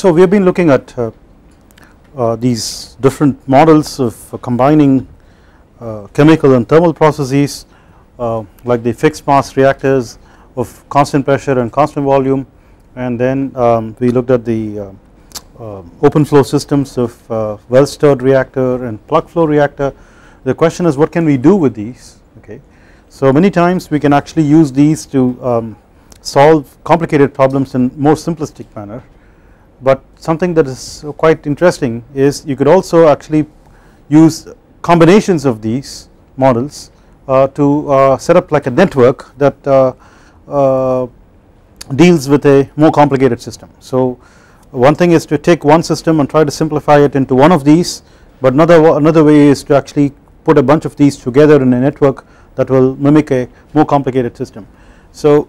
So we have been looking at these different models of combining chemical and thermal processes like the fixed mass reactors of constant pressure and constant volume, and then we looked at the open flow systems of well stirred reactor and plug flow reactor. The question is, what can we do with these? Okay, so many times we can actually use these to solve complicated problems in more simplistic manner, but something that is quite interesting is you could also actually use combinations of these models to set up like a network that deals with a more complicated system. So one thing is to take one system and try to simplify it into one of these, but another way is to actually put a bunch of these together in a network that will mimic a more complicated system. So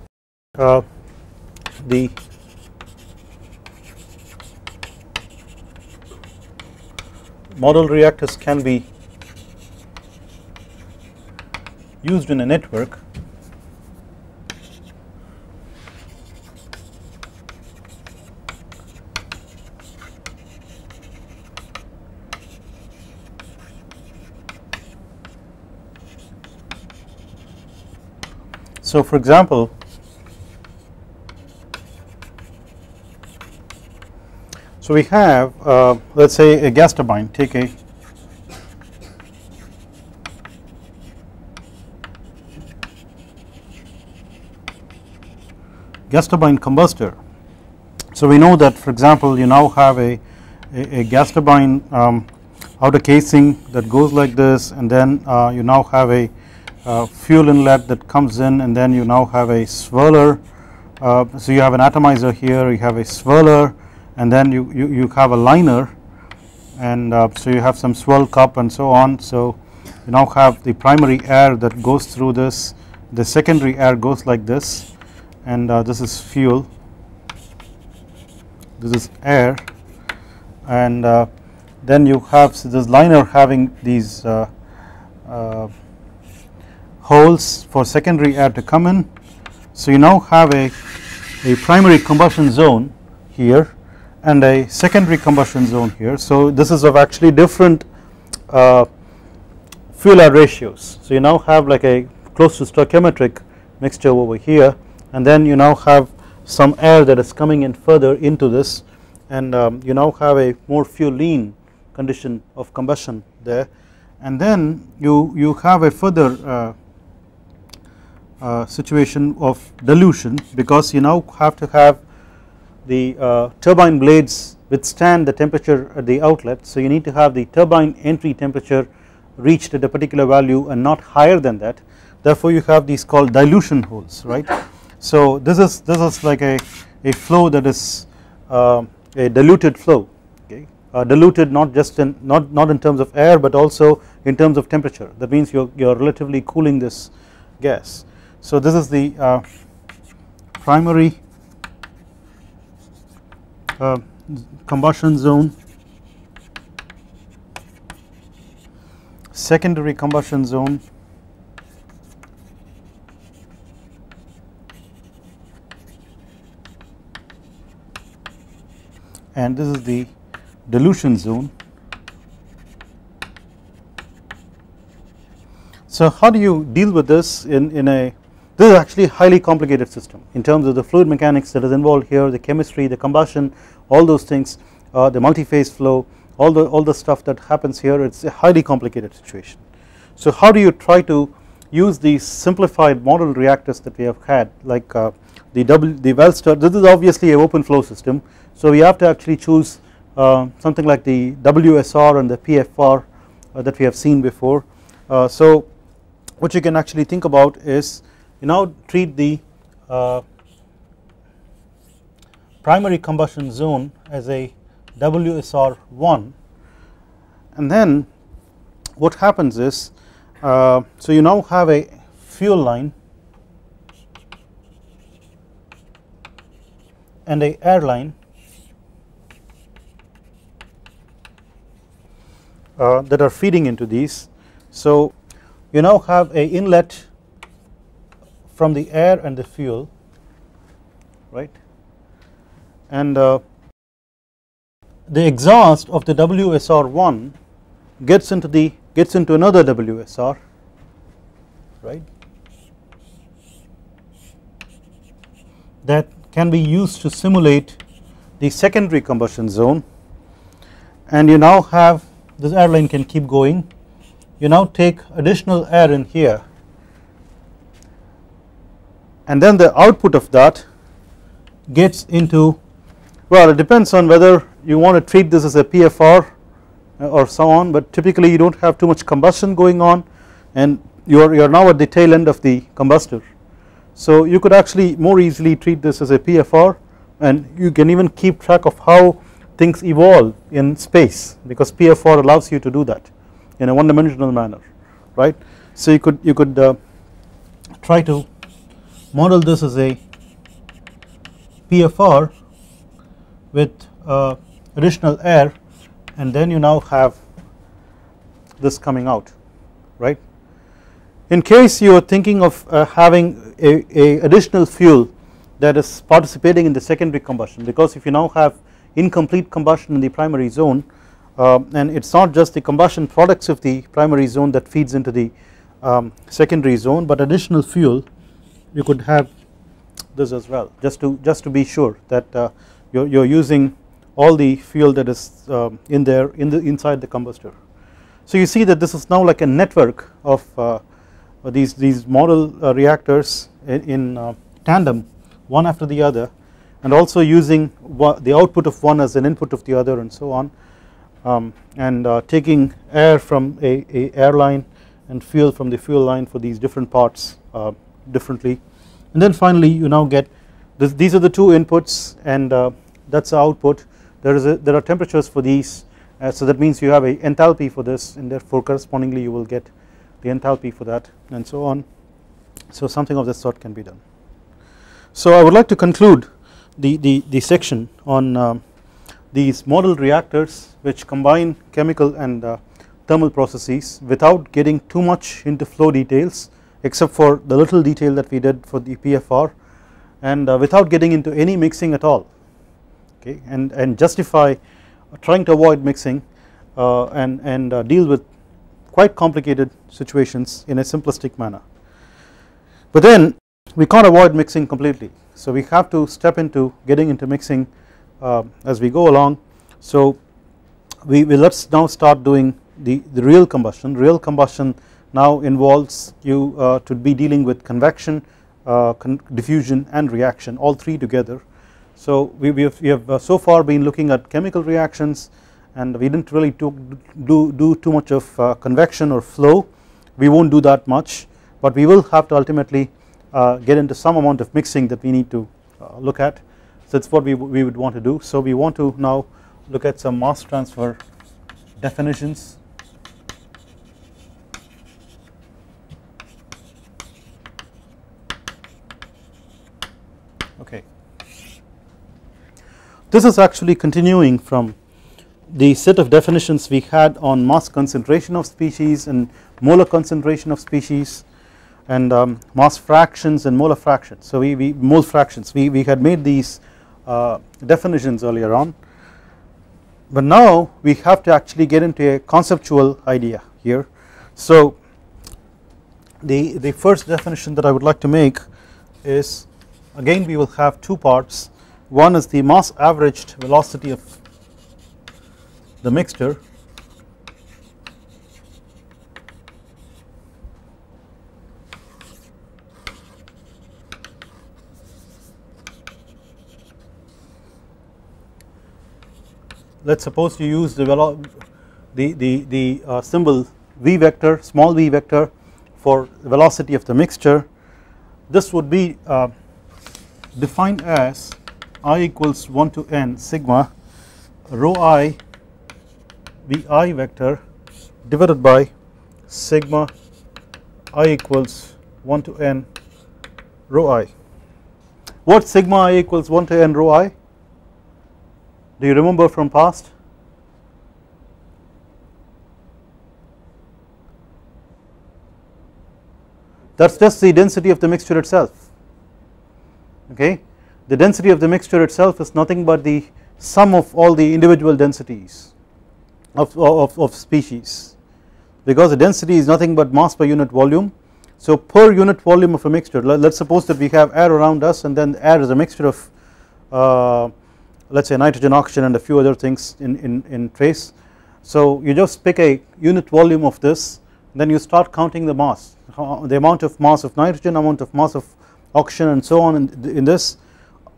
the model reactors can be used in a network so for example, so we have let us say a gas turbine, take a gas turbine combustor. So we know that, for example, you now have a gas turbine outer casing that goes like this, and then you now have a fuel inlet that comes in, and then you now have a swirler. So you have an atomizer here, you have a swirler, and then you have a liner, and so you have some swirl cup and so on. So you now have the primary air that goes through this, the secondary air goes like this, and this is fuel, this is air, and then you have this liner having these holes for secondary air to come in. So you now have a primary combustion zone here and a secondary combustion zone here. So this is of actually different fuel air ratios. So you now have like a close to stoichiometric mixture over here, and then you now have some air that is coming in further into this, and you now have a more fuel lean condition of combustion there, and then you have a further situation of dilution, because you now have to have the turbine blades withstand the temperature at the outlet. So you need to have the turbine entry temperature reached at a particular value and not higher than that. Therefore you have these called dilution holes, right. So this is like a flow that is a diluted flow, okay, diluted not just in not in terms of air, but also in terms of temperature. That means you're relatively cooling this gas. So this is the primary combustion zone, secondary combustion zone, and this is the dilution zone. So how do you deal with this in a, this is actually a highly complicated system in terms of the fluid mechanics that is involved here, the chemistry, the combustion, all those things, the multi-phase flow, all the stuff that happens here. It's a highly complicated situation. So how do you try to use these simplified model reactors that we have had, like the well stirred, this is obviously an open flow system, so we have to actually choose something like the WSR and the PFR that we have seen before. So what you can actually think about is, you now treat the primary combustion zone as a WSR1, and then what happens is, so you now have a fuel line and a air line that are feeding into these. So you now have a inlet from the air and the fuel, right, and the exhaust of the WSR1 gets into another WSR, right, that can be used to simulate the secondary combustion zone, and you now have this airline can keep going. You now take additional air in here, and then the output of that gets into, well, it depends on whether you want to treat this as a PFR or so on, but typically you do not have too much combustion going on and you are now at the tail end of the combustor. So you could actually more easily treat this as a PFR, and you can even keep track of how things evolve in space, because PFR allows you to do that in a one dimensional manner, right. So you could try to model this as a PFR with additional air, and then you now have this coming out, right. In case you are thinking of having a additional fuel that is participating in the secondary combustion, because if you now have incomplete combustion in the primary zone, and it is not just the combustion products of the primary zone that feeds into the secondary zone, but additional fuel, you could have this as well, just to be sure that you are using all the fuel that is in there inside the combustor. So you see that this is now like a network of these model reactors in tandem, one after the other, and also using the output of one as an input of the other, and so on, and taking air from a airline and fuel from the fuel line for these different parts differently, and then finally you now get this, these are the two inputs, and that is the output. There are temperatures for these, so that means you have a enthalpy for this, and therefore correspondingly you will get the enthalpy for that, and so on. So something of this sort can be done. So I would like to conclude the section on these model reactors which combine chemical and thermal processes without getting too much into flow details, except for the little detail that we did for the PFR, and without getting into any mixing at all, okay, and justify trying to avoid mixing and deal with quite complicated situations in a simplistic manner. But then we can't avoid mixing completely, so we have to step into getting into mixing as we go along. So let's now start doing the real combustion. Real combustion now involves you to be dealing with convection, diffusion and reaction, all three together. So we have so far been looking at chemical reactions, and we did not really do too much of convection or flow. We will not do that much, but we will have to ultimately get into some amount of mixing that we need to look at. So that is what we would want to do. So we want to now look at some mass transfer definitions. Okay, this is actually continuing from the set of definitions we had on mass concentration of species and molar concentration of species, and mass fractions and molar fractions. So mole fractions, we had made these definitions earlier on, but now we have to actually get into a conceptual idea here. So the first definition that I would like to make is, again we will have two parts. One is the mass averaged velocity of the mixture, let us suppose you use the symbol v vector, small v vector, for the velocity of the mixture. This would be defined as I equals 1 to n sigma rho I vi vector divided by sigma I equals 1 to n rho I. What sigma I equals 1 to n rho I? Do you remember from past? That is just the density of the mixture itself. Okay, the density of the mixture itself is nothing but the sum of all the individual densities of species, because the density is nothing but mass per unit volume. So per unit volume of a mixture, let us suppose that we have air around us, and then air is a mixture of let us say nitrogen, oxygen and a few other things in trace. So you just pick a unit volume of this, then you start counting the mass, the amount of mass of nitrogen, amount of mass of oxygen and so on. In this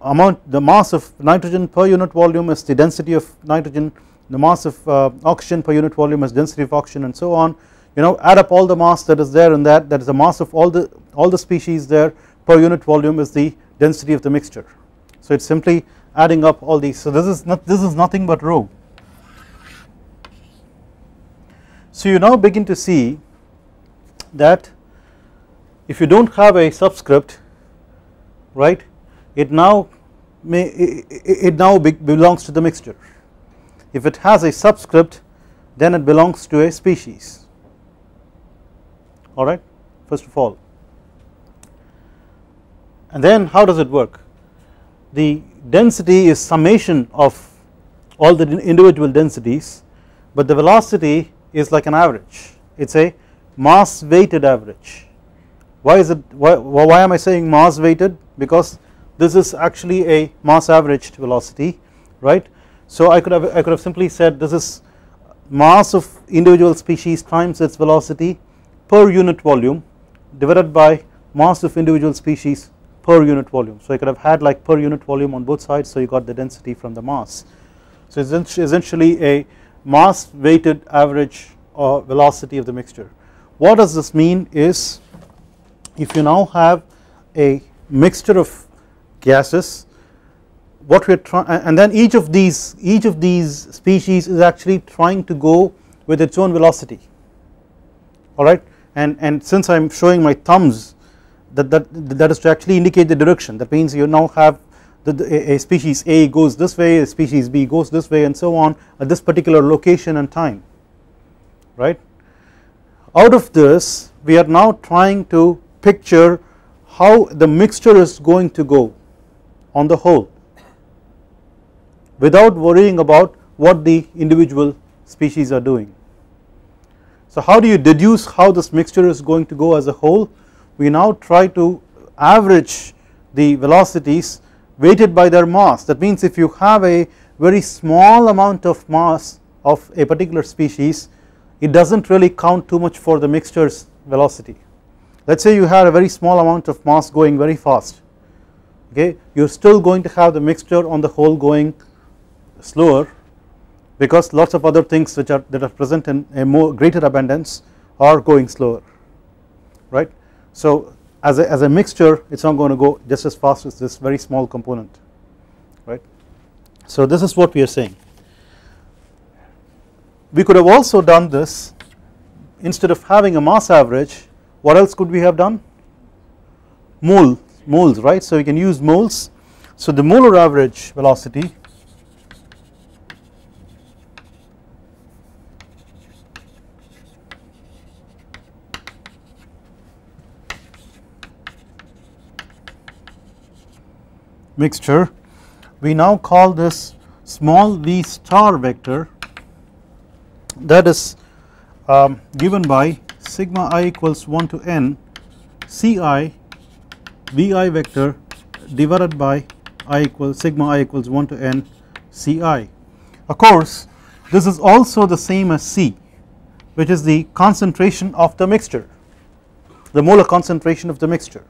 amount, the mass of nitrogen per unit volume is the density of nitrogen, the mass of oxygen per unit volume is density of oxygen and so on. You know, add up all the mass that is there, and that is the mass of all the species there per unit volume is the density of the mixture. So it's simply adding up all these. So this is nothing but rho. So you now begin to see that if you don't have a subscript, right, it now belongs to the mixture. If it has a subscript, then it belongs to a species. Alright, first of all. And then how does it work? The density is summation of all the individual densities, but the velocity is like an average. It's a mass weighted average. Why is it? Why am I saying mass weighted? Because this is actually a mass averaged velocity, right? So I could have simply said this is mass of individual species times its velocity per unit volume divided by mass of individual species per unit volume. So I could have had like per unit volume on both sides, so you got the density from the mass. So it's essentially a mass weighted average or velocity of the mixture. What does this mean is, if you now have a mixture of gases, what we are trying, and then each of these species is actually trying to go with its own velocity, alright, and since I am showing my thumbs, that is to actually indicate the direction. That means you now have a species A goes this way, a species B goes this way and so on at this particular location and time, right. Out of this we are now trying to picture how the mixture is going to go on the whole without worrying about what the individual species are doing. So how do you deduce how this mixture is going to go as a whole? We now try to average the velocities weighted by their mass. That means if you have a very small amount of mass of a particular species, it does not really count too much for the mixture's velocity. Let us say you had a very small amount of mass going very fast, okay, you are still going to have the mixture on the whole going slower, because lots of other things that are present in a more greater abundance are going slower, right. So as a mixture, it is not going to go just as fast as this very small component, right. So this is what we are saying. We could have also done this, instead of having a mass average, what else could we have done? Moles, right. So we can use moles. So the molar average velocity mixture, we now call this small v star vector, that is given by sigma I equals 1 to n Ci vi vector divided by sigma I equals 1 to n Ci. Of course this is also the same as C, which is the concentration of the mixture, the molar concentration of the mixture,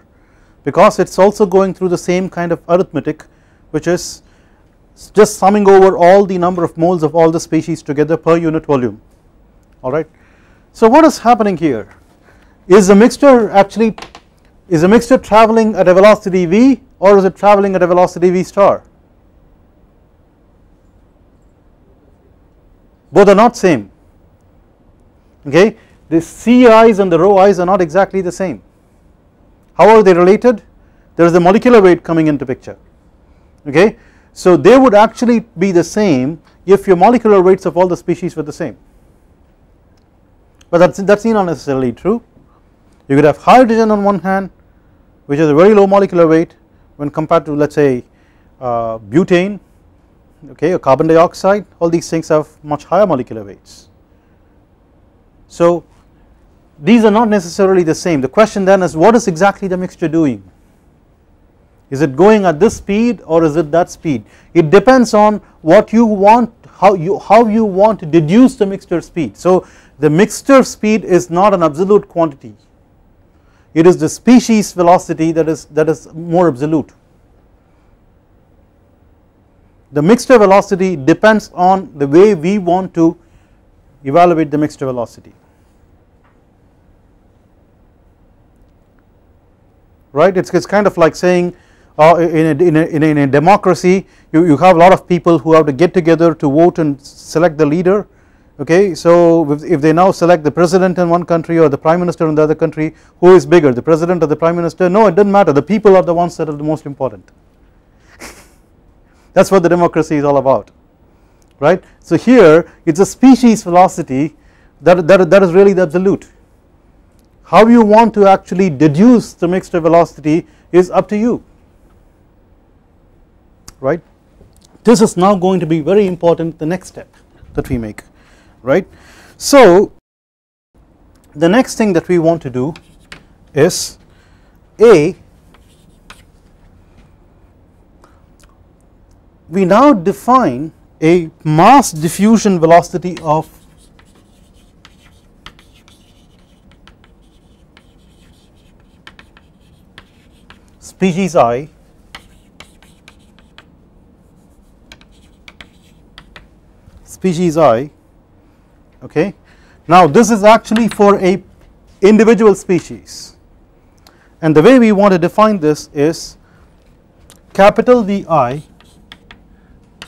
because it is also going through the same kind of arithmetic, which is just summing over all the number of moles of all the species together per unit volume, alright. So what is happening here? Is the mixture travelling at a velocity v, or is it travelling at a velocity v star? Both are not same, okay. The Ci's and the rho i's are not exactly the same. How are they related? There is the molecular weight coming into picture, okay. So they would actually be the same if your molecular weights of all the species were the same, but that's not necessarily true. You could have hydrogen on one hand, which has a very low molecular weight when compared to, let us say, butane, okay, or carbon dioxide, all these things have much higher molecular weights. So these are not necessarily the same. The question then is, what is exactly the mixture doing? Is it going at this speed or is it that speed? It depends on what you want, how you want to deduce the mixture speed. So the mixture speed is not an absolute quantity, it is the species velocity that is more absolute. The mixture velocity depends on the way we want to evaluate the mixture velocity, right. It's kind of like saying in a democracy you have a lot of people who have to get together to vote and select the leader, okay. So if they now select the president in one country or the prime minister in the other country, who is bigger, the president or the prime minister? No, it doesn't matter, the people are the ones that are the most important. That is what the democracy is all about, right. So here it is a species velocity that is really the absolute. How you want to actually deduce the mixture velocity is up to you, right. This is now going to be very important, the next step that we make, right. So the next thing that we want to do is we now define a mass diffusion velocity of species I okay. Now this is actually for a individual species, and the way we want to define this is capital VI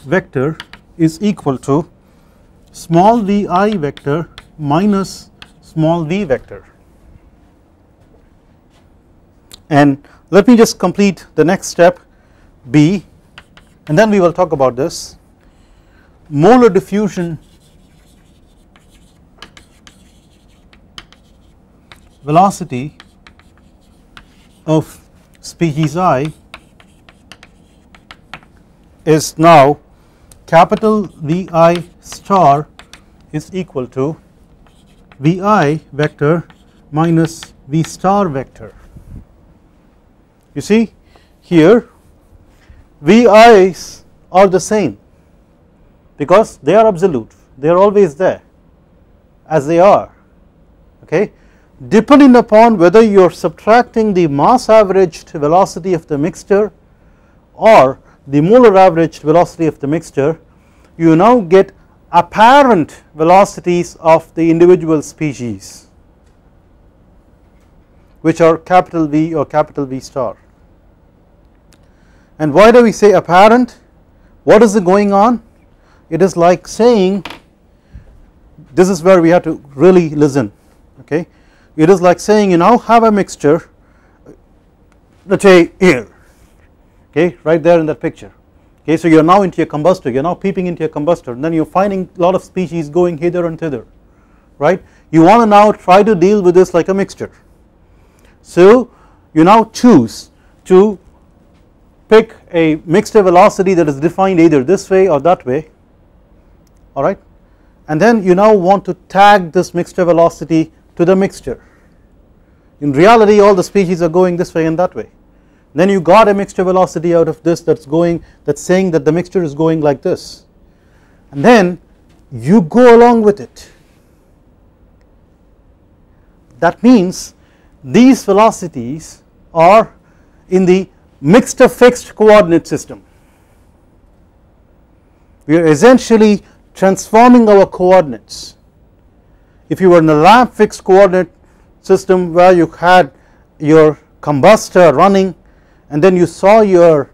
vector is equal to small vi vector minus small v vector. And let me just complete the next step, B, and then we will talk about this. Molar diffusion velocity of species I is now capital Vi star is equal to Vi vector minus V star vector. You see here Vi's are the same because they are absolute, they are always there as they are, okay. Depending upon whether you are subtracting the mass averaged velocity of the mixture or the molar averaged velocity of the mixture, you now get apparent velocities of the individual species, which are capital V or capital V star. And why do we say apparent? What is going on? It is like saying, this is where we have to really listen, okay. It is like saying you now have a mixture, let us say here, okay, right there in that picture, okay. So you are now into your combustor, you are now peeping into your combustor, and then you are finding a lot of species going hither and thither, right. You want to now try to deal with this like a mixture. So you now choose to pick a mixture velocity that is defined either this way or that way, alright, and then you now want to tag this mixture velocity to the mixture. In reality all the species are going this way and that way, then you got a mixture velocity out of this that's saying that the mixture is going like this, and then you go along with it. That means these velocities are in the mixed fixed coordinate system. We are essentially transforming our coordinates. If you were in a lab fixed coordinate system where you had your combustor running and then you saw your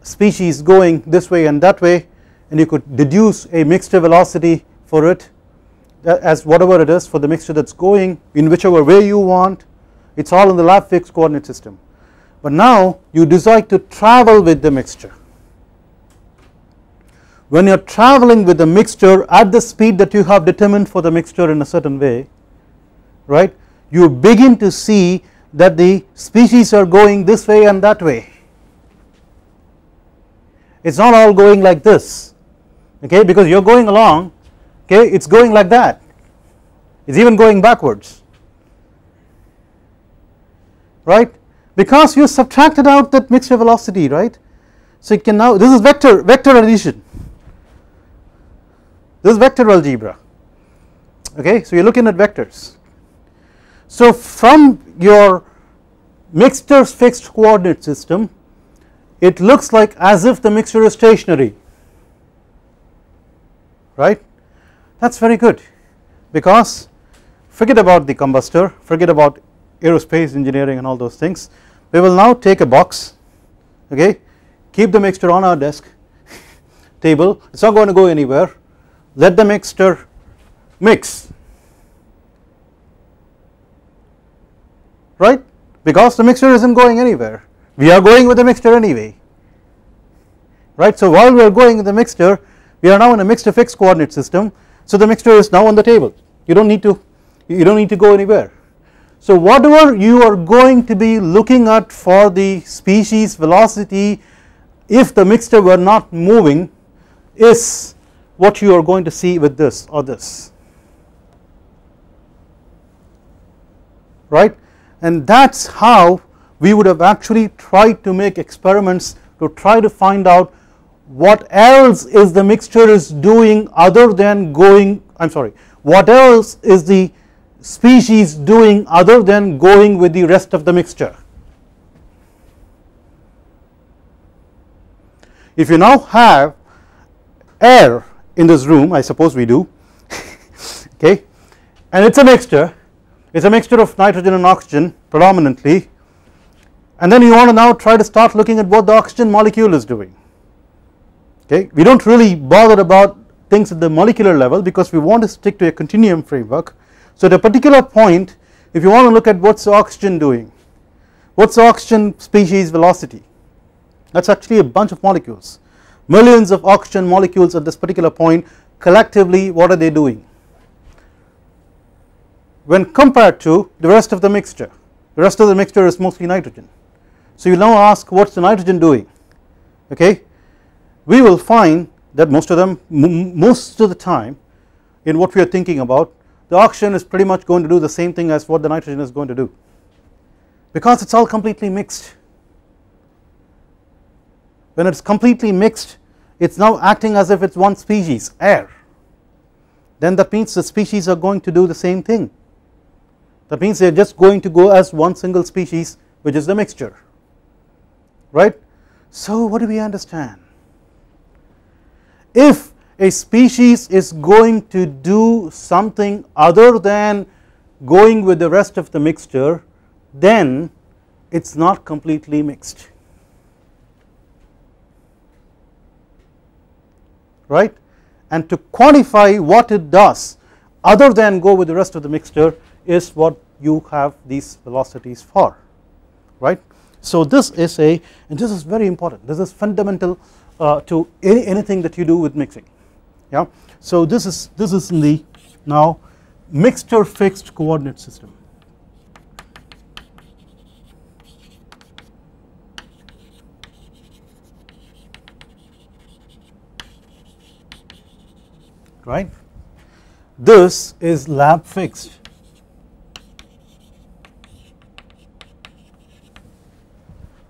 species going this way and that way, and you could deduce a mixture velocity for it as whatever it is for the mixture that's going in whichever way you want, it's all in the lab fixed coordinate system. But now you decide to travel with the mixture. When you are traveling with the mixture at the speed that you have determined for the mixture in a certain way, right, you begin to see that the species are going this way and that way. It is not all going like this, okay, because you are going along, okay, it is going like that, it is even going backwards, right, because you subtracted out that mixture velocity, right. So it can now, this is vector addition, this is vector algebra, okay, so you are looking at vectors. So from your mixture's fixed coordinate system, it looks like as if the mixture is stationary, right, that is very good, because forget about the combustor, forget about aerospace engineering and all those things. We will now take a box, okay, keep the mixture on our desk table, it is not going to go anywhere, let the mixture mix, right, because the mixture is not going anywhere, we are going with the mixture anyway, right. So while we are going with the mixture, we are now in a mixture fixed coordinate system, so the mixture is now on the table, you do not need to go anywhere. So whatever you are going to be looking at for the species velocity if the mixture were not moving is what you are going to see with this or this, right, and that is how we would have actually tried to make experiments to try to find out what else is the mixture is doing other than going, I am sorry, what else is the species doing other than going with the rest of the mixture. If you now have air in this room, I suppose we do, okay, and it is a mixture, it is a mixture of nitrogen and oxygen predominantly, and then you want to now try to start looking at what the oxygen molecule is doing, okay. We do not really bother about things at the molecular level because we want to stick to a continuum framework. So at a particular point, if you want to look at what is the oxygen doing, what is the oxygen species velocity, that is actually a bunch of molecules, millions of oxygen molecules at this particular point, collectively what are they doing when compared to the rest of the mixture. The rest of the mixture is mostly nitrogen, so you now ask what is the nitrogen doing, okay. We will find that most of the time in what we are thinking about, the oxygen is pretty much going to do the same thing as what the nitrogen is going to do, because it is all completely mixed. When it is completely mixed, it is now acting as if it is one species, air, then that means the species are going to do the same thing, that means they are just going to go as one single species, which is the mixture, right. So what do we understand? If a species is going to do something other than going with the rest of the mixture, then it is not completely mixed, right, and to quantify what it does other than go with the rest of the mixture is what you have these velocities for, right. So this is and this is very important, this is fundamental to anything that you do with mixing, yeah. So this is in the now mixture fixed coordinate system, right. This is lab fixed,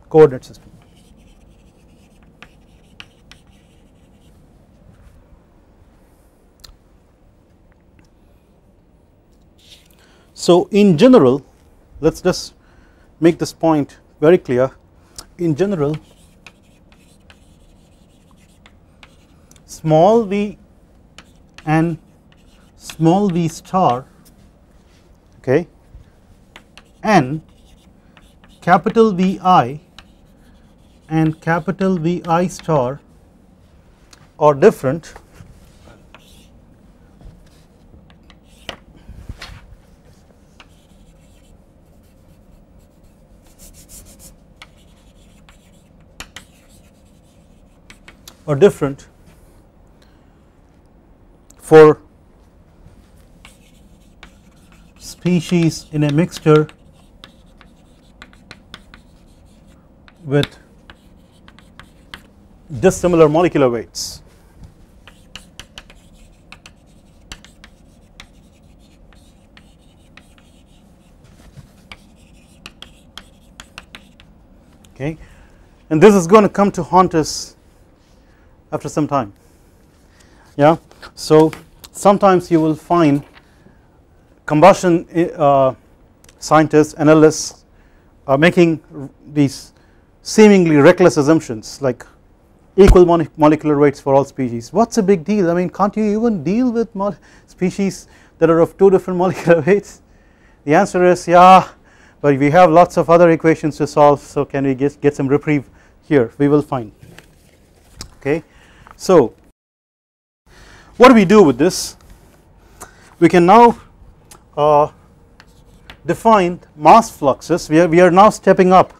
coordinate system. So in general, let us just make this point very clear, in general small v and small v star, okay, and capital Vi and capital Vi star are different for species in a mixture with dissimilar molecular weights. okay, and this is going to come to haunt us after some time. Yeah, so sometimes you will find combustion scientists, analysts are making these seemingly reckless assumptions like equal molecular weights for all species. What's a big deal? I mean, can't you even deal with species that are of 2 different molecular weights? The answer is yeah, but we have lots of other equations to solve, so can we get some reprieve here? We will find. Okay, so what do we do with this? We can now define mass fluxes. We are now stepping up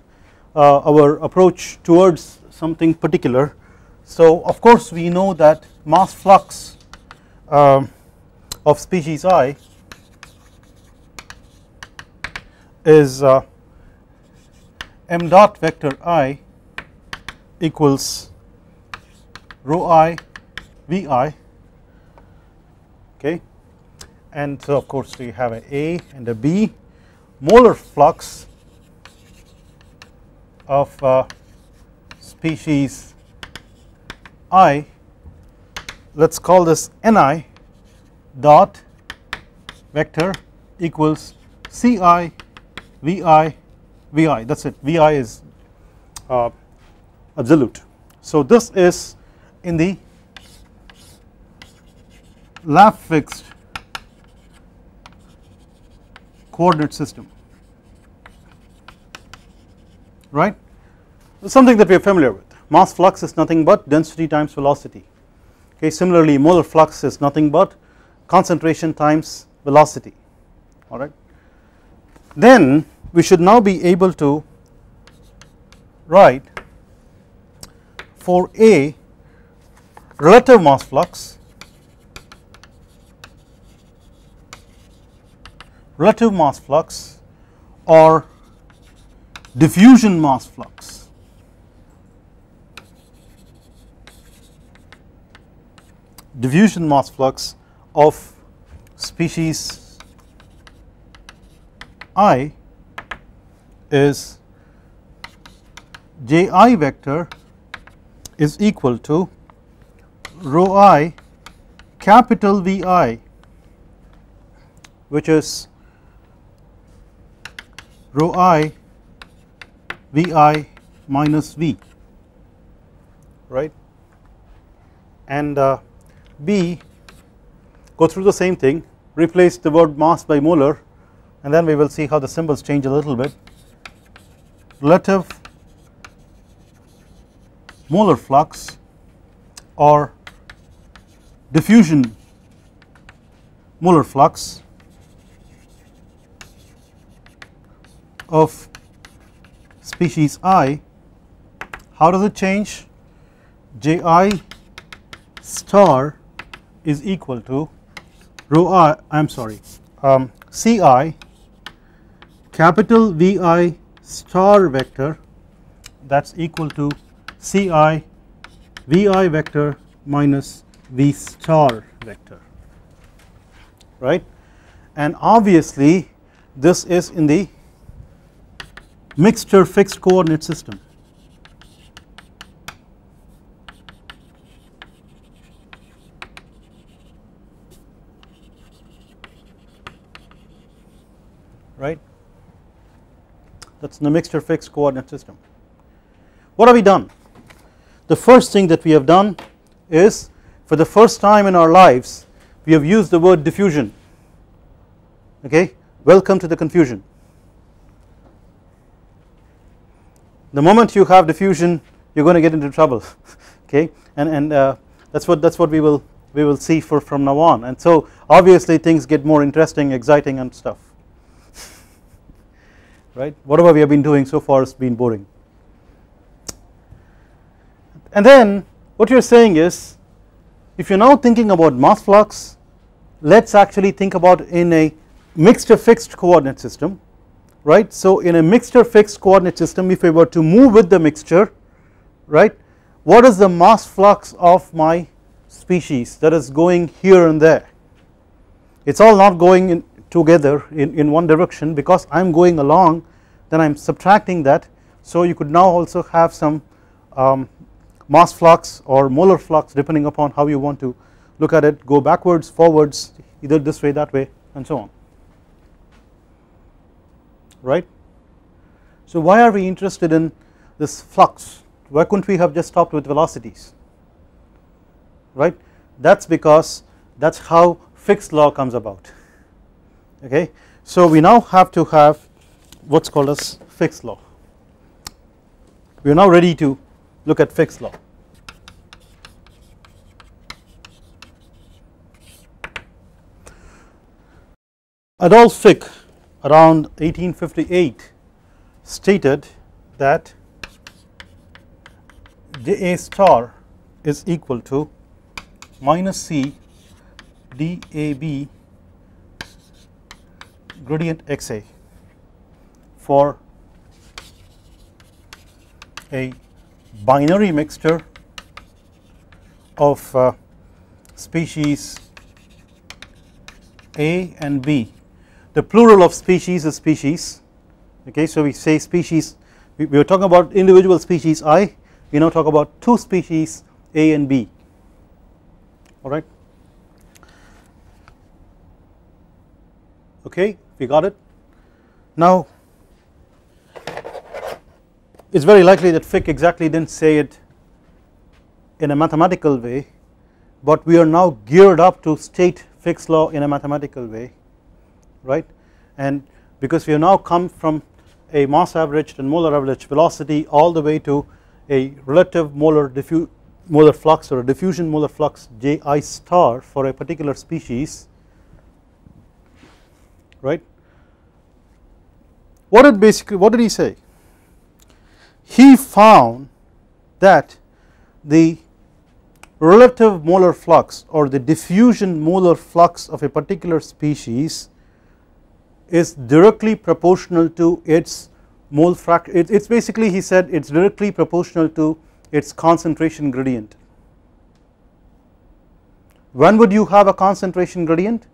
our approach towards something particular. So of course we know that mass flux of species I is m dot vector I equals rho I Vi, okay, and so of course we have an A and a B. Molar flux of species I, let us call this Ni dot vector equals Ci Vi Vi, that is it, Vi is absolute. So this is in the lap fixed coordinate system, right. Something that we are familiar with. Mass flux is nothing but density times velocity, okay. Similarly molar flux is nothing but concentration times velocity, alright. Then we should now be able to write for A relative mass flux, or diffusion mass flux. Diffusion mass flux of species I is Ji vector is equal to rho I capital Vi, which is rho I Vi minus V, right, and B, go through the same thing, replace the word mass by molar, and then we will see how the symbols change a little bit. Relative molar flux or diffusion molar flux of species I, how does it change? Ji star is equal to rho I, I am sorry, Ci capital Vi star vector, that is equal to Ci Vi vector minus V star vector, right, and obviously this is in the mixture fixed coordinate system. Right, that is in the mixture fixed coordinate system. What have we done? The first thing that we have done is, for the first time in our lives, we have used the word diffusion, okay. Welcome to the confusion. The moment you have diffusion you are going to get into trouble, okay, and that's what we will see from now on, and so obviously things get more interesting, exciting and stuff, right. Whatever we have been doing so far has been boring. And then what you are saying is, if you are now thinking about mass flux, let us actually think about in a mixture fixed coordinate system, right. So in a mixture fixed coordinate system, if I were to move with the mixture, right, what is the mass flux of my species that is going here and there? It is all not going in together in one direction, because I am going along, then I am subtracting that, So you could now also have some mass flux or molar flux, depending upon how you want to look at it, go backwards, forwards, either this way, that way, and so on, right. So why are we interested in this flux? Why couldn't we have just stopped with velocities, right? That's because that's how Fick's law comes about. Okay, so we now have to have what's called as Fick's law. We are now ready to look at Fick's law. Adolf Fick around 1858 stated that dA star is equal to minus C dAB gradient XA for a binary mixture of species A and B. The plural of species is species. Okay, so we say species, we were talking about individual species I, we now talk about two species A and B, alright. Okay, we got it. Now it's very likely that Fick exactly didn't say it in a mathematical way, but we are now geared up to state Fick's law in a mathematical way, right. And because we have now come from a mass averaged and molar averaged velocity all the way to a relative molar flux or a diffusion molar flux Ji star for a particular species, right. What did he say? He found that the relative molar flux or the diffusion molar flux of a particular species is directly proportional to its mole fraction. It's basically, he said, it's directly proportional to its concentration gradient. When would you have a concentration gradient?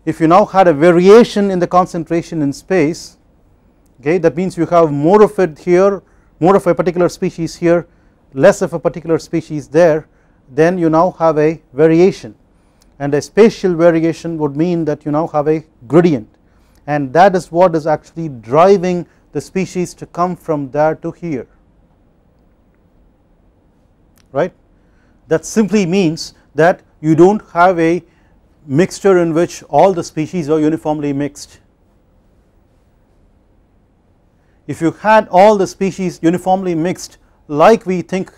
If you now had a variation in the concentration in space, okay, that means you have more of it here, more of a particular species here, less of a particular species there, then you now have a variation, and a spatial variation would mean that you now have a gradient, and that is what is actually driving the species to come from there to here, right. That simply means that you do not have a mixture in which all the species are uniformly mixed. If you had all the species uniformly mixed like we think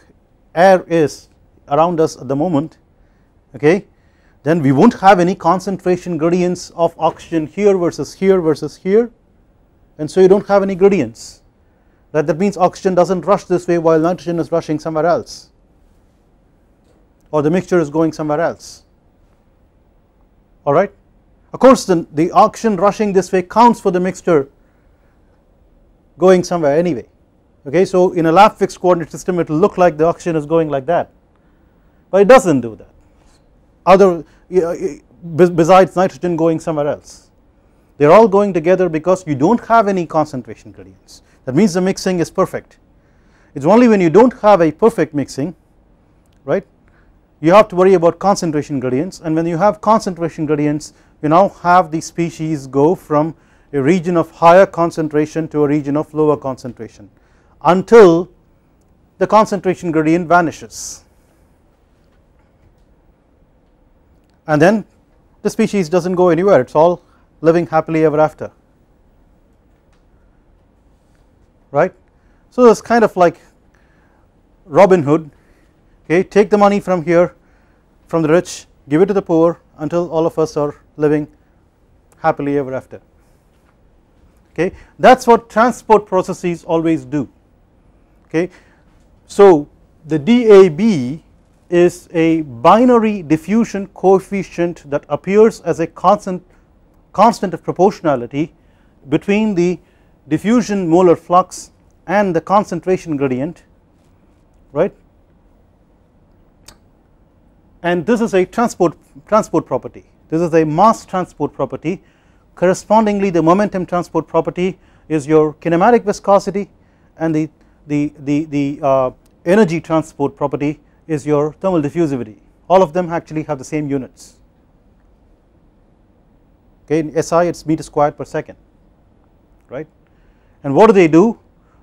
air is around us at the moment, okay, then we won't have any concentration gradients of oxygen here versus here versus here, and so you don't have any gradients. That means oxygen doesn't rush this way while nitrogen is rushing somewhere else, or the mixture is going somewhere else, alright. Of course the oxygen rushing this way counts for the mixture going somewhere anyway, okay. So in a lab fixed coordinate system it will look like the oxygen is going like that, but it doesn't do that, other besides nitrogen going somewhere else. They are all going together because you don't have any concentration gradients. That means the mixing is perfect. It's only when you don't have a perfect mixing, right, you have to worry about concentration gradients, and when you have concentration gradients you now have the species go from a region of higher concentration to a region of lower concentration until the concentration gradient vanishes, and then the species doesn't go anywhere, it's all living happily ever after, right. So it's kind of like Robin Hood, okay, take the money from here from the rich, give it to the poor until all of us are living happily ever after, okay. That's what transport processes always do, okay. So the DAB is a binary diffusion coefficient that appears as a constant of proportionality between the diffusion molar flux and the concentration gradient, right, and this is a transport property, this is a mass transport property. Correspondingly the momentum transport property is your kinematic viscosity, and the the energy transport property is your thermal diffusivity. All of them actually have the same units. Okay, in SI it's meter squared per second, right? And what do?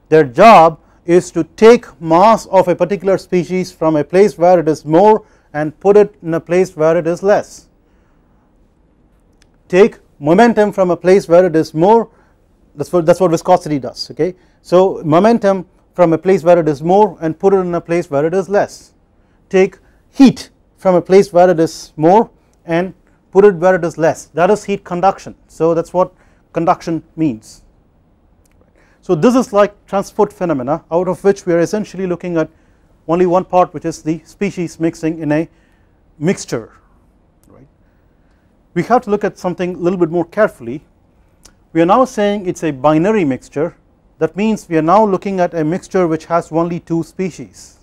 Their job is to take mass of a particular species from a place where it is more and put it in a place where it is less. Take momentum from a place where it is more, that's what viscosity does. Okay, so momentum from a place where it is more and put it in a place where it is less. Take heat from a place where it is more and put it where it is less, that is heat conduction. So that is what conduction means. So this is like transport phenomena, out of which we are essentially looking at only one part, which is the species mixing in a mixture, right. We have to look at something a little bit more carefully. We are now saying it is a binary mixture, that means we are now looking at a mixture which has only two species.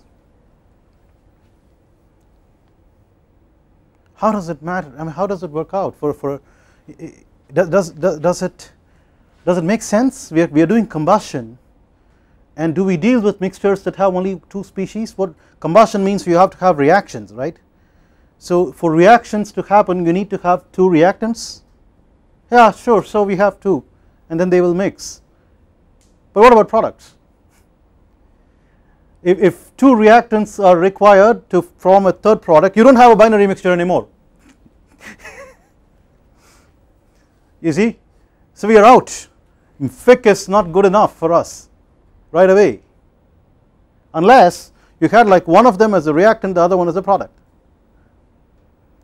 How does it matter? I mean, how does it work out? Does it make sense? We are doing combustion, and do we deal with mixtures that have only two species? What combustion means, you have to have reactions, right? So for reactions to happen, you need to have two reactants. Yeah, sure. So we have two, and then they will mix. But what about products? If two reactants are required to form a third product, you don't have a binary mixture anymore. You see, so we are out. Fick is not good enough for us right away, unless you had like one of them as a reactant, the other one as a product.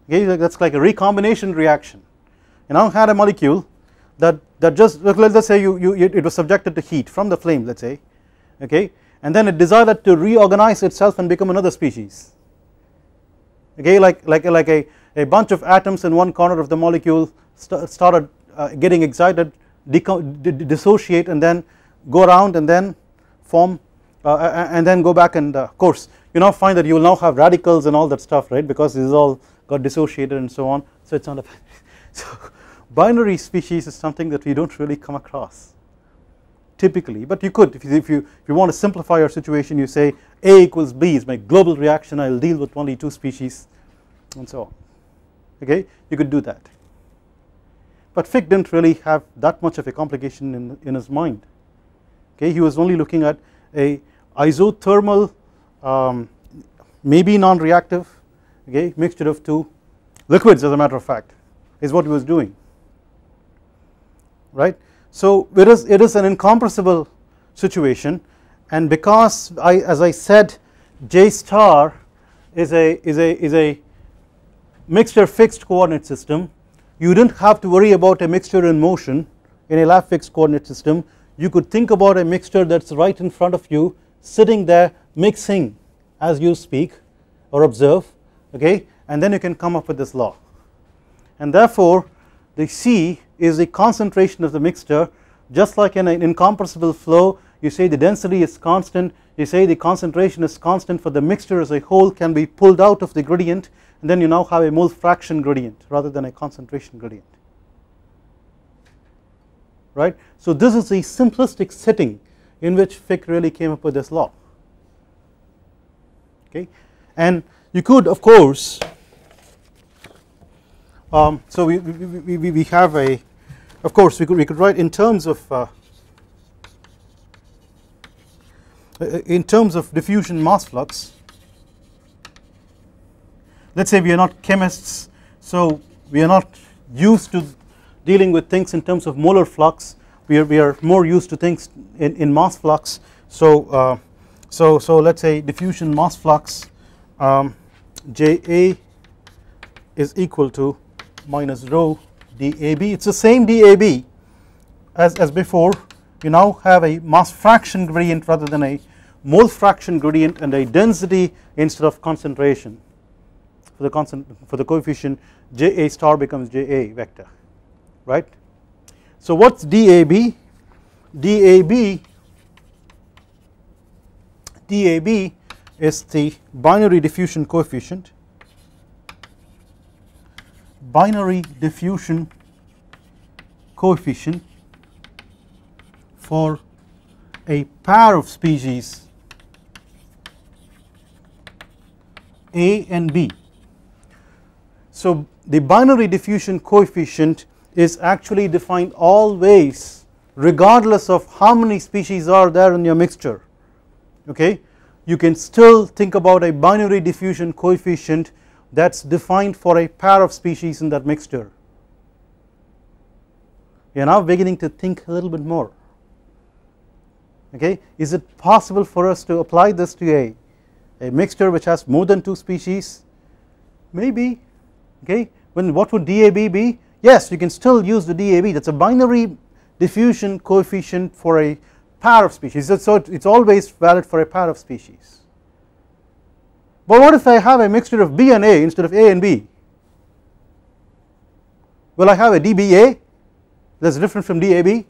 Okay, that's like a recombination reaction. You now had a molecule that just, let's say it was subjected to heat from the flame, let's say, okay, and then it decided to reorganize itself and become another species. Okay, like a bunch of atoms in one corner of the molecule started getting excited, dissociate, and then go around and then form and then go back, and of course you now find that you will now have radicals and all that stuff, right, because this is all got dissociated and so on. So it's not a so binary species is something that we don't really come across typically, but you could, if you want to simplify your situation, you say A equals B is my global reaction, I will deal with only two species and so on. Okay, you could do that, but Fick didn't really have that much of a complication in his mind. Okay, he was only looking at a isothermal, maybe non-reactive, okay, mixture of two liquids, as a matter of fact, is what he was doing, right. So it is an incompressible situation, and because as I said, J star is a mixture fixed coordinate system, you didn't have to worry about a mixture in motion in a lab fixed coordinate system. You could think about a mixture that's right in front of you, sitting there mixing as you speak or observe, okay, and then you can come up with this law, and therefore the C is the concentration of the mixture. Just like in an incompressible flow, you say the density is constant, you say the concentration is constant for the mixture as a whole, can be pulled out of the gradient, and then you now have a mole fraction gradient rather than a concentration gradient, right. So this is the simplistic setting in which Fick really came up with this law, okay. And you could, of course, so we have a, of course we could write in terms of diffusion mass flux. Let's say we are not chemists, so we are not used to dealing with things in terms of molar flux. We are more used to things in mass flux. So so let's say diffusion mass flux JA is equal to minus rho dAB. It's the same dAB as before. You now have a mass fraction gradient rather than a mole fraction gradient, and a density instead of concentration. For the coefficient JA star becomes JA vector, right. So what's dAB? dAB is the binary diffusion coefficient, for a pair of species A and B. So the binary diffusion coefficient is actually defined always regardless of how many species are there in your mixture, okay. You can still think about a binary diffusion coefficient that is defined for a pair of species in that mixture. You are now beginning to think a little bit more, okay. Is it possible for us to apply this to a mixture which has more than 2 species? Maybe, okay. When what would DAB be? Yes, you can still use the DAB, that is a binary diffusion coefficient for a pair of species, so it is always valid for a pair of species. But what if I have a mixture of B and A instead of A and B? Will I have a DBA that is different from DAB?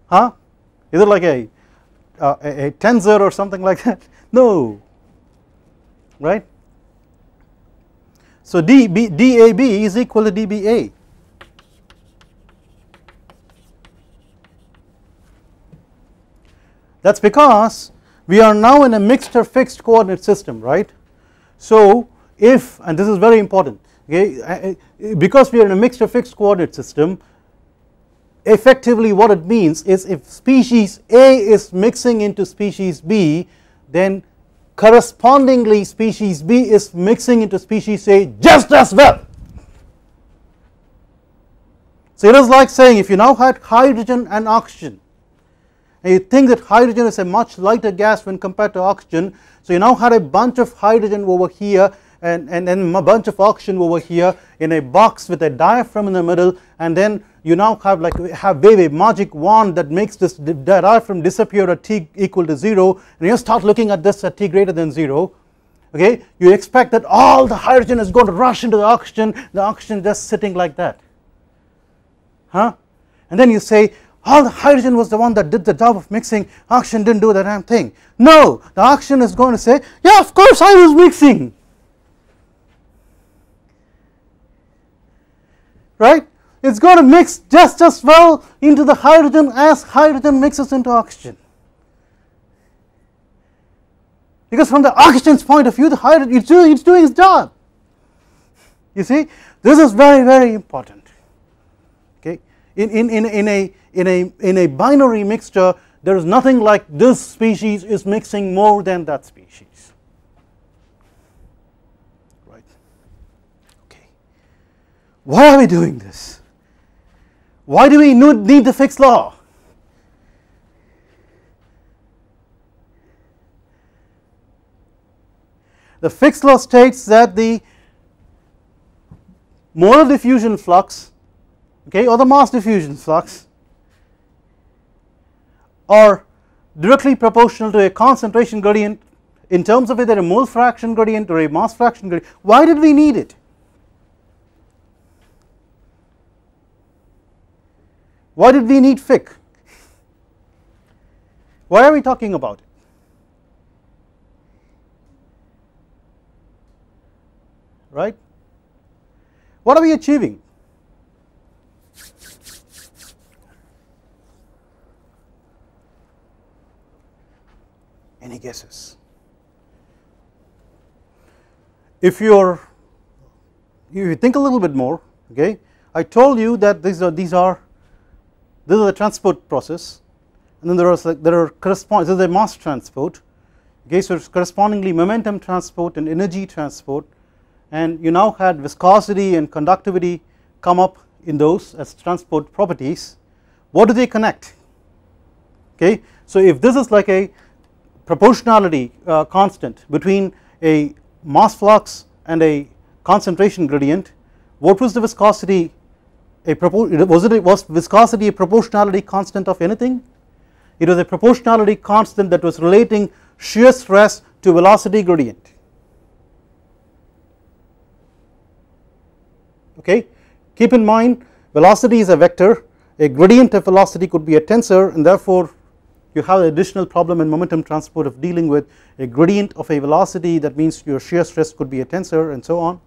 Huh? Is it like a tensor or something like that? No, right. So DAB is equal to DBA. That is because we are now in a mixture fixed coordinate system, right. So if, and this is very important, okay, because we are in a mixture fixed coordinate system, effectively what it means is if species A is mixing into species B, then correspondingly species B is mixing into species A just as well. So it is like saying if you now had hydrogen and oxygen, and you think that hydrogen is a much lighter gas when compared to oxygen, so you now had a bunch of hydrogen over here and then a bunch of oxygen over here in a box with a diaphragm in the middle, and then you now have wave a magic wand that makes this diaphragm disappear at t equal to 0, and you start looking at this at t greater than 0, okay. You expect that all the hydrogen is going to rush into the oxygen just sitting like that, huh, and then you say all the hydrogen was the one that did the job of mixing, oxygen didn't do the damn thing. No, the oxygen is going to say, yeah, of course I was mixing, right. It is going to mix just as well into the hydrogen as hydrogen mixes into oxygen, because from the oxygen's point of view the hydrogen it's doing its job. You see, this is very, very important, okay. In a binary mixture there is nothing like this species is mixing more than that species, right. Okay, why are we doing this? Why do we need the Fick's law? The Fick's law states that the molar diffusion flux, okay, or the mass diffusion flux are directly proportional to a concentration gradient in terms of either a mole fraction gradient or a mass fraction gradient. Why did we need it? Why did we need Fick? Why are we talking about it? Right? What are we achieving? Any guesses? If you think a little bit more, okay, I told you that this is the transport process, and then there are corresponding, this is a mass transport, okay, so it's correspondingly momentum transport and energy transport, and you now had viscosity and conductivity come up in those as transport properties. What do they connect? Okay, so if this is like a proportionality constant between a mass flux and a concentration gradient, what was the viscosity? Was viscosity a proportionality constant of anything? It was a proportionality constant that was relating shear stress to velocity gradient, okay. Keep in mind velocity is a vector, a gradient of velocity could be a tensor, and therefore you have an additional problem in momentum transport of dealing with a gradient of a velocity, that means your shear stress could be a tensor and so on,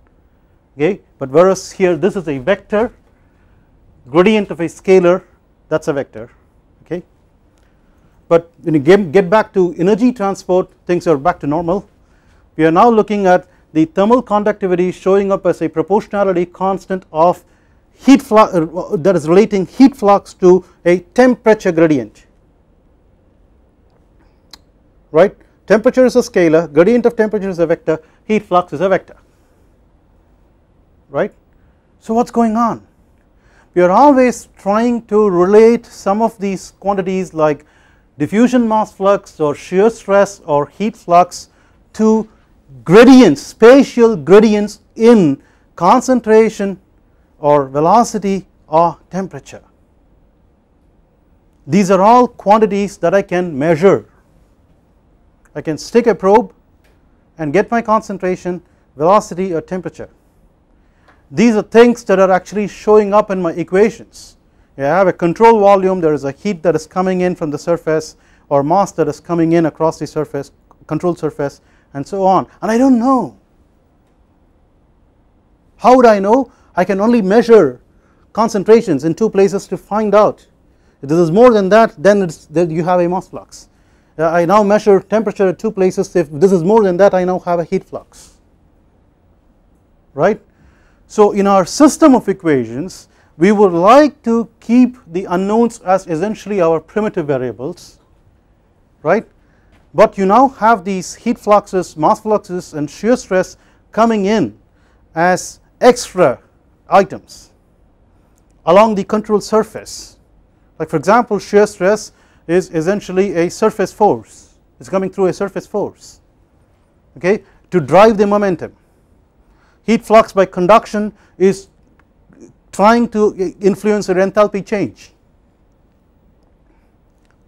okay. But whereas here this is a vector, gradient of a scalar, that is a vector, okay. but when you get back to energy transport, things are back to normal. We are now looking at the thermal conductivity showing up as a proportionality constant of heat flux, that is relating heat flux to a temperature gradient, right. Temperature is a scalar, gradient of temperature is a vector, heat flux is a vector, right. So what is going on? We are always trying to relate some of these quantities like diffusion mass flux or shear stress or heat flux to gradients, spatial gradients in concentration or velocity or temperature. These are all quantities that I can measure. I can stick a probe and get my concentration, velocity or temperature. These are things that are actually showing up in my equations. I have a control volume, there is a heat that is coming in from the surface or mass that is coming in across the surface, control surface, and so on, and I don't know. How would I know? I can only measure concentrations in two places to find out. If this is more than that, then you have a mass flux. I now measure temperature at two places. If this is more than that, I now have a heat flux, right. So in our system of equations, we would like to keep the unknowns as essentially our primitive variables, right, but you now have these heat fluxes, mass fluxes and shear stress coming in as extra items along the control surface. Like for example, shear stress is essentially a surface force, it is coming through a surface force, okay, to drive the momentum. Heat flux by conduction is trying to influence your enthalpy change,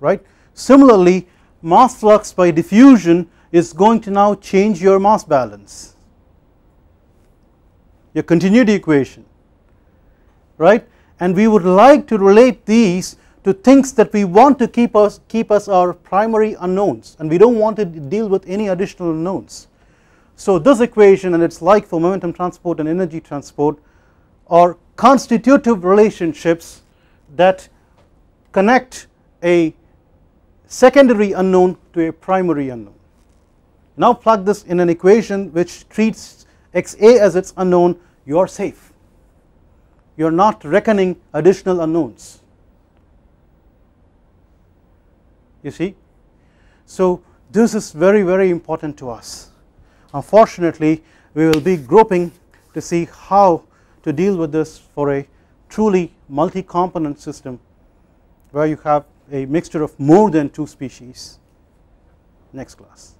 right. Similarly, mass flux by diffusion is going to now change your mass balance, your continuity equation, right, and we would like to relate these to things that we want to keep us our primary unknowns, and we don't want to deal with any additional unknowns. So this equation, and it's like for momentum transport and energy transport, are constitutive relationships that connect a secondary unknown to a primary unknown. Now plug this in an equation which treats XA as its unknown, you are safe, you are not reckoning additional unknowns, you see. So this is very, very important to us. Unfortunately, we will be groping to see how to deal with this for a truly multi-component system where you have a mixture of more than two species next class.